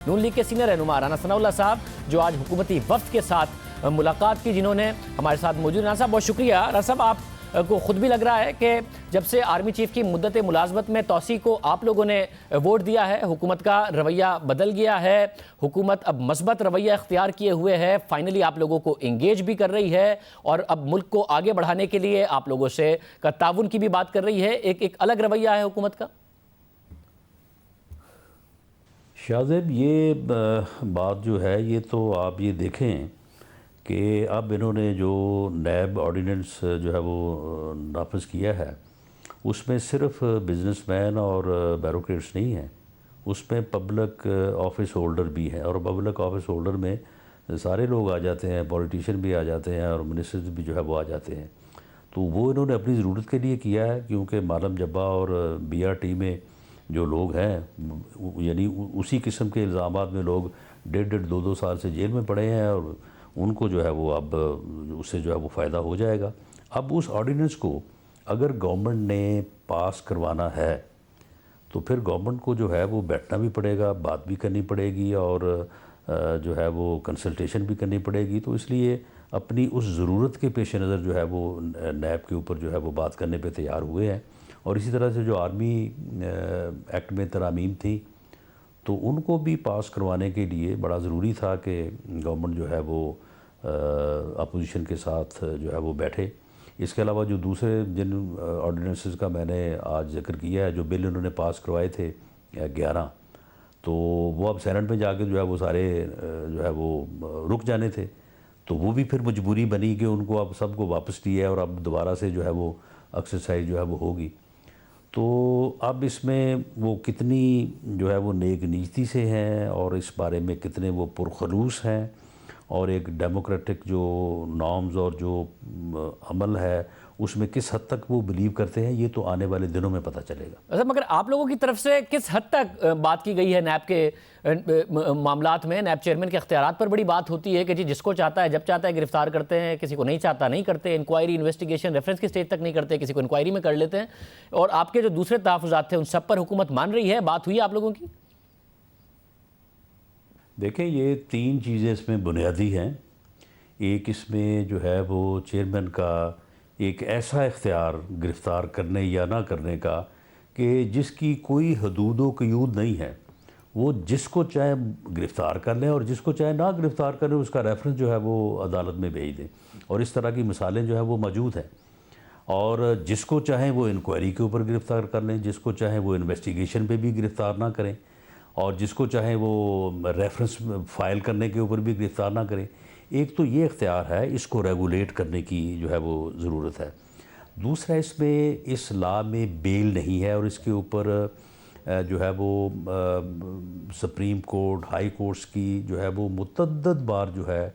نون league کے senior رہنما رانا ثناء اللہ صاحب جو آج حکومتی وفد کے ساتھ ملاقات کی، جنہوں نے ہمارے ساتھ موجود ہیں۔ رانا صاحب بہت شکریہ۔ رانا صاحب آپ کو خود بھی لگ رہا ہے کہ جب سے آرمی چیف کی مدت ملازمت میں توسیع کو آپ لوگوں نے ووٹ دیا ہے، حکومت کا رویہ بدل گیا ہے، حکومت اب مثبت رویہ اختیار کیے ہوئے ہے، فائنلی آپ لوگوں کو انگیج بھی کر رہی ہے اور اب ملک کو آگے بڑھانے کے لیے آپ لوگوں سے تعاون کی بھی بات کر رہی ہے، ایک الگ رویہ ہے حکومت کا؟ شاہزیب، یہ بات جو ہے یہ تو آپ یہ دیکھیں کہ اب انہوں نے جو نیب آرڈیننس جو ہے وہ نافذ کیا ہے، اس میں صرف بزنس مین اور بیوروکریٹس نہیں ہیں، اس میں پبلک آفس ہولڈر بھی ہیں، اور پبلک آفس ہولڈر میں سارے لوگ آ جاتے ہیں، پولیٹیشین بھی آ جاتے ہیں اور منسٹرز بھی جو ہے وہ آ جاتے ہیں۔ تو وہ انہوں نے اپنی ضرورت کے لیے کیا ہے، کیونکہ مالم جبہ اور بی آر ٹی میں جو لوگ ہیں، یعنی اسی قسم کے الزامات میں لوگ 1.5-2 سال سے جیل میں پڑے ہیں، اور ان کو جو ہے وہ اب اس سے جو ہے وہ فائدہ ہو جائے گا۔ اب اس آرڈیننس کو اگر گورنمنٹ نے پاس کروانا ہے تو پھر گورنمنٹ کو جو ہے وہ بیٹھنا بھی پڑے گا، بات بھی کرنی پڑے گی، اور جو ہے وہ کنسلٹیشن بھی کرنی پڑے گی۔ تو اس لیے اپنی اس ضرورت کے پیش نظر جو ہے وہ نیب کے اوپر جو ہے وہ بات کرنے پہ تیار ہوئے ہیں۔ اور اسی طرح سے جو آرمی ایکٹ میں ترامیم تھی تو ان کو بھی پاس کروانے کے لیے بڑا ضروری تھا کہ گورنمنٹ جو ہے وہ اپوزیشن کے ساتھ جو ہے وہ بیٹھے۔ اس کے علاوہ جو دوسرے جن آرڈیننسز کا میں نے آج ذکر کیا ہے، جو بل انہوں نے پاس کروائے تھے 11، تو وہ اب سینٹ میں جا کے جو ہے وہ سارے جو ہے وہ رک جانے تھے، تو وہ بھی پھر مجبوری بنی کہ ان کو اب سب کو واپس لیا ہے اور اب دوبارہ سے جو ہے وہ ایکسرسائز جو ہے وہ ہوگی۔ تو اب اس میں وہ کتنی جو ہے وہ نیک نیتی سے ہیں اور اس بارے میں کتنے وہ پرخلوص ہیں، اور ایک ڈیموکریٹک جو نارمز اور جو عمل ہے اس میں کس حد تک وہ بلیو کرتے ہیں، یہ تو آنے والے دنوں میں پتہ چلے گا۔ مگر آپ لوگوں کی طرف سے کس حد تک بات کی گئی ہے نیب کے معاملات میں؟ نیب چیئرمین کے اختیارات پر بڑی بات ہوتی ہے کہ جی جس کو چاہتا ہے جب چاہتا ہے گرفتار کرتے ہیں، کسی کو نہیں چاہتا نہیں کرتے، انکوائری انویسٹیگیشن ریفرنس کی سٹیج تک نہیں کرتے، کسی کو انکوائری میں کر لیتے ہیں، اور آپ کے جو دوسرے تحفظات تھے ان سب پر حکومت مان رہی ہے؟ بات ہوئی آپ لوگوں کی؟ دیکھیں، یہ 3 چیزیں اس میں بنیادی ہیں۔ ایک اس میں جو ہے وہ چیئرمین کا ایک ایسا اختیار گرفتار کرنے یا نہ کرنے کا کہ جس کی کوئی حدود و قیود نہیں ہے، وہ جس کو چاہے گرفتار کر لیں اور جس کو چاہے نہ گرفتار کریں، اس کا ریفرنس جو ہے وہ عدالت میں بھیج دیں، اور اس طرح کی مثالیں جو ہے وہ موجود ہیں۔ اور جس کو چاہیں وہ انکوائری کے اوپر گرفتار کر لیں، جس کو چاہیں وہ انویسٹیگیشن پہ بھی گرفتار نہ کریں، اور جس کو چاہیں وہ ریفرنس فائل کرنے کے اوپر بھی گرفتار نہ کریں۔ ایک تو یہ اختیار ہے، اس کو ریگولیٹ کرنے کی جو ہے وہ ضرورت ہے۔ دوسرا، اس میں اس لا میں بیل نہیں ہے، اور اس کے اوپر جو ہے وہ سپریم کورٹ، ہائی کورٹس کی جو ہے وہ متعدد بار جو ہے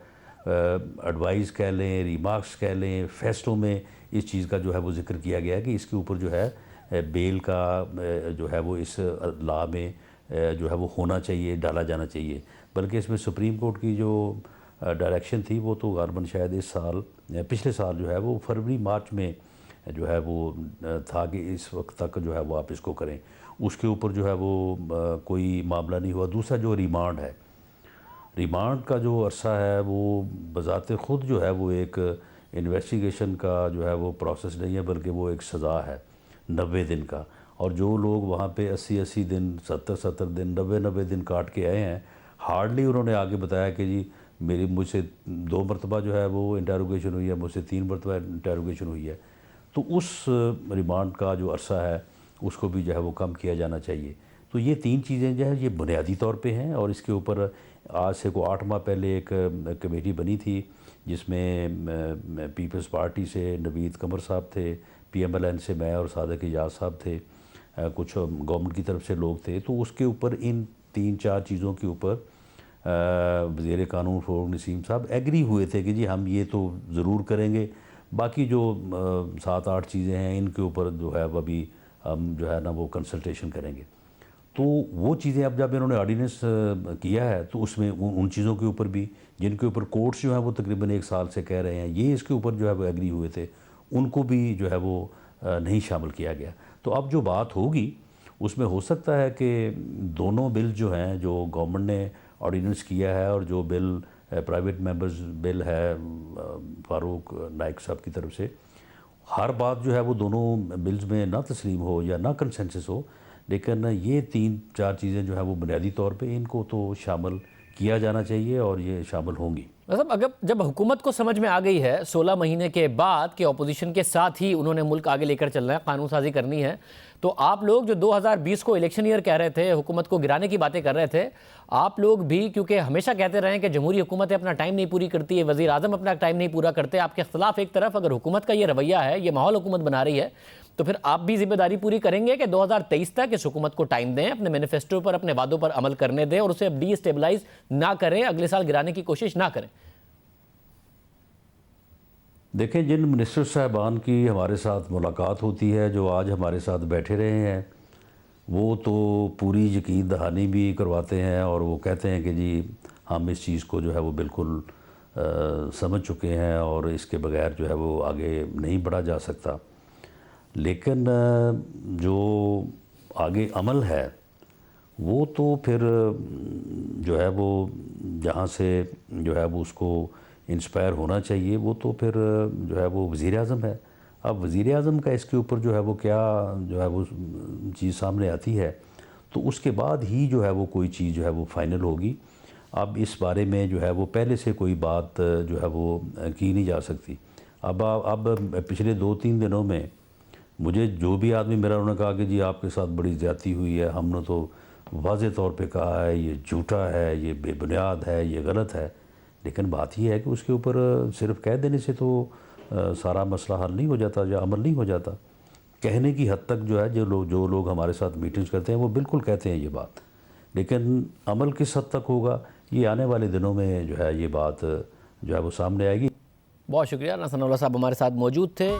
ایڈوائز کہہ لیں، ریمارکس کہہ لیں، فیصلوں میں اس چیز کا جو ہے وہ ذکر کیا گیا ہے کہ اس کے اوپر جو ہے بیل کا جو ہے وہ اس لا میں جو ہے وہ ہونا چاہیے، ڈالا جانا چاہیے۔ بلکہ اس میں سپریم کورٹ کی جو ڈائریکشن تھی وہ تو غالباً شاید اس سال، پچھلے سال جو ہے وہ فروری مارچ میں جو ہے وہ تھا کہ اس وقت تک جو ہے وہ آپ اس کو کریں۔ اس کے اوپر جو ہے وہ کوئی معاملہ نہیں ہوا۔ دوسرا جو ریمانڈ ہے، ریمانڈ کا جو عرصہ ہے وہ بذات خود جو ہے وہ ایک انویسٹیگیشن کا جو ہے وہ پروسیس نہیں ہے، بلکہ وہ ایک سزا ہے 90 دن کا۔ اور جو لوگ وہاں پہ 80 دن، 70 دن، 90 دن کاٹ کے آئے ہیں، ہارڈلی انہوں نے آگے بتایا کہ جی مجھ سے 2 مرتبہ جو ہے وہ انٹیروگیشن ہوئی ہے، مجھ سے 3 مرتبہ انٹیروگیشن ہوئی ہے۔ تو اس ریمانڈ کا جو عرصہ ہے اس کو بھی جو ہے وہ کم کیا جانا چاہیے۔ تو یہ 3 چیزیں جو ہے یہ بنیادی طور پہ ہیں، اور اس کے اوپر آج سے کو 8 ماہ پہلے ایک کمیٹی بنی تھی جس میں پیپلز پارٹی سے نوید قمر صاحب تھے، پی ایم ایل این سے میں اور صادق اعجاز صاحب تھے، کچھ گورنمنٹ کی طرف سے لوگ تھے۔ تو اس کے اوپر ان 3-4 چیزوں کے اوپر وزیر قانون فاروق نسیم صاحب ایگری ہوئے تھے کہ جی ہم یہ تو ضرور کریں گے، باقی جو 7-8 چیزیں ہیں ان کے اوپر جو ہے وہ ابھی ہم جو ہے نا وہ کنسلٹیشن کریں گے۔ تو وہ چیزیں اب جب انہوں نے آرڈیننس کیا ہے تو اس میں ان چیزوں کے اوپر بھی جن کے اوپر کورٹس جو ہیں وہ تقریباً 1 سال سے کہہ رہے ہیں یہ اس کے اوپر جو ہے وہ ایگری ہوئے تھے، ان کو بھی جو ہے وہ نہیں شامل کیا گیا۔ تو اب جو بات ہوگی اس میں ہو سکتا ہے کہ دونوں بل جو ہیں جو گورنمنٹ نے آرڈیننس کیا ہے اور جو بل پرائیویٹ ممبرز بل ہے فاروق نائک صاحب کی طرف سے، ہر بات جو ہے وہ دونوں بلز میں نہ تسلیم ہو یا نہ کنسنسس ہو، لیکن یہ 3-4 چیزیں جو ہیں وہ بنیادی طور پہ ان کو تو شامل کیا جانا چاہیے اور یہ شامل ہوں گی۔ مطلب اگر جب حکومت کو سمجھ میں آ گئی ہے 16 مہینے کے بعد کہ اپوزیشن کے ساتھ ہی انہوں نے ملک آگے لے کر چلنا ہے، قانون سازی کرنی ہے، تو آپ لوگ جو 2020 کو الیکشن ایئر کہہ رہے تھے، حکومت کو گرانے کی باتیں کر رہے تھے، آپ لوگ بھی کیونکہ ہمیشہ کہتے رہے ہیں کہ جمہوری حکومتیں اپنا ٹائم نہیں پوری کرتی ہے، وزیر اعظم اپنا ٹائم نہیں پورا کرتے، آپ کے خلاف ایک طرف اگر حکومت کا یہ رویہ ہے، یہ ماحول حکومت بنا رہی ہے، تو پھر آپ بھی ذمہ داری پوری کریں گے کہ 2023 تک اس حکومت کو ٹائم دیں، اپنے مینیفیسٹو پر اپنے وعدوں پر عمل کرنے دیں اور اسے ڈی اسٹیبلائز نہ کریں، اگلے سال گرانے کی کوشش نہ کریں۔ دیکھیں، جن منسٹر صاحبان کی ہمارے ساتھ ملاقات ہوتی ہے، جو آج ہمارے ساتھ بیٹھے رہے ہیں، وہ تو پوری یقین دہانی بھی کرواتے ہیں اور وہ کہتے ہیں کہ جی ہم اس چیز کو جو ہے وہ بالکل سمجھ چکے ہیں اور اس کے بغیر جو ہے وہ آگے نہیں بڑھا جا سکتا، لیکن جو آگے عمل ہے وہ تو پھر جو ہے وہ جہاں سے جو ہے وہ اس کو انسپائر ہونا چاہیے، وہ تو پھر جو ہے وہ وزیر اعظم ہے۔ اب وزیر اعظم کا اس کے اوپر جو ہے وہ کیا جو ہے وہ چیز سامنے آتی ہے، تو اس کے بعد ہی جو ہے وہ کوئی چیز جو ہے وہ فائنل ہوگی۔ اب اس بارے میں جو ہے وہ پہلے سے کوئی بات جو ہے وہ کی نہیں جا سکتی۔ اب پچھلے 2-3 دنوں میں مجھے جو بھی آدمی میرا، انہوں نے کہا کہ جی آپ کے ساتھ بڑی زیادتی ہوئی ہے، ہم نے تو واضح طور پہ کہا ہے یہ جھوٹا ہے، یہ بے بنیاد ہے، یہ غلط ہے، لیکن بات یہ ہے کہ اس کے اوپر صرف کہہ دینے سے تو سارا مسئلہ حل نہیں ہو جاتا یا عمل نہیں ہو جاتا۔ کہنے کی حد تک جو ہے جو لوگ ہمارے ساتھ میٹنگز کرتے ہیں وہ بالکل کہتے ہیں یہ بات، لیکن عمل کس حد تک ہوگا یہ آنے والے دنوں میں جو ہے یہ بات جو ہے وہ سامنے آئے گی۔ بہت شکریہ، ثناء اللہ صاحب ہمارے ساتھ موجود تھے۔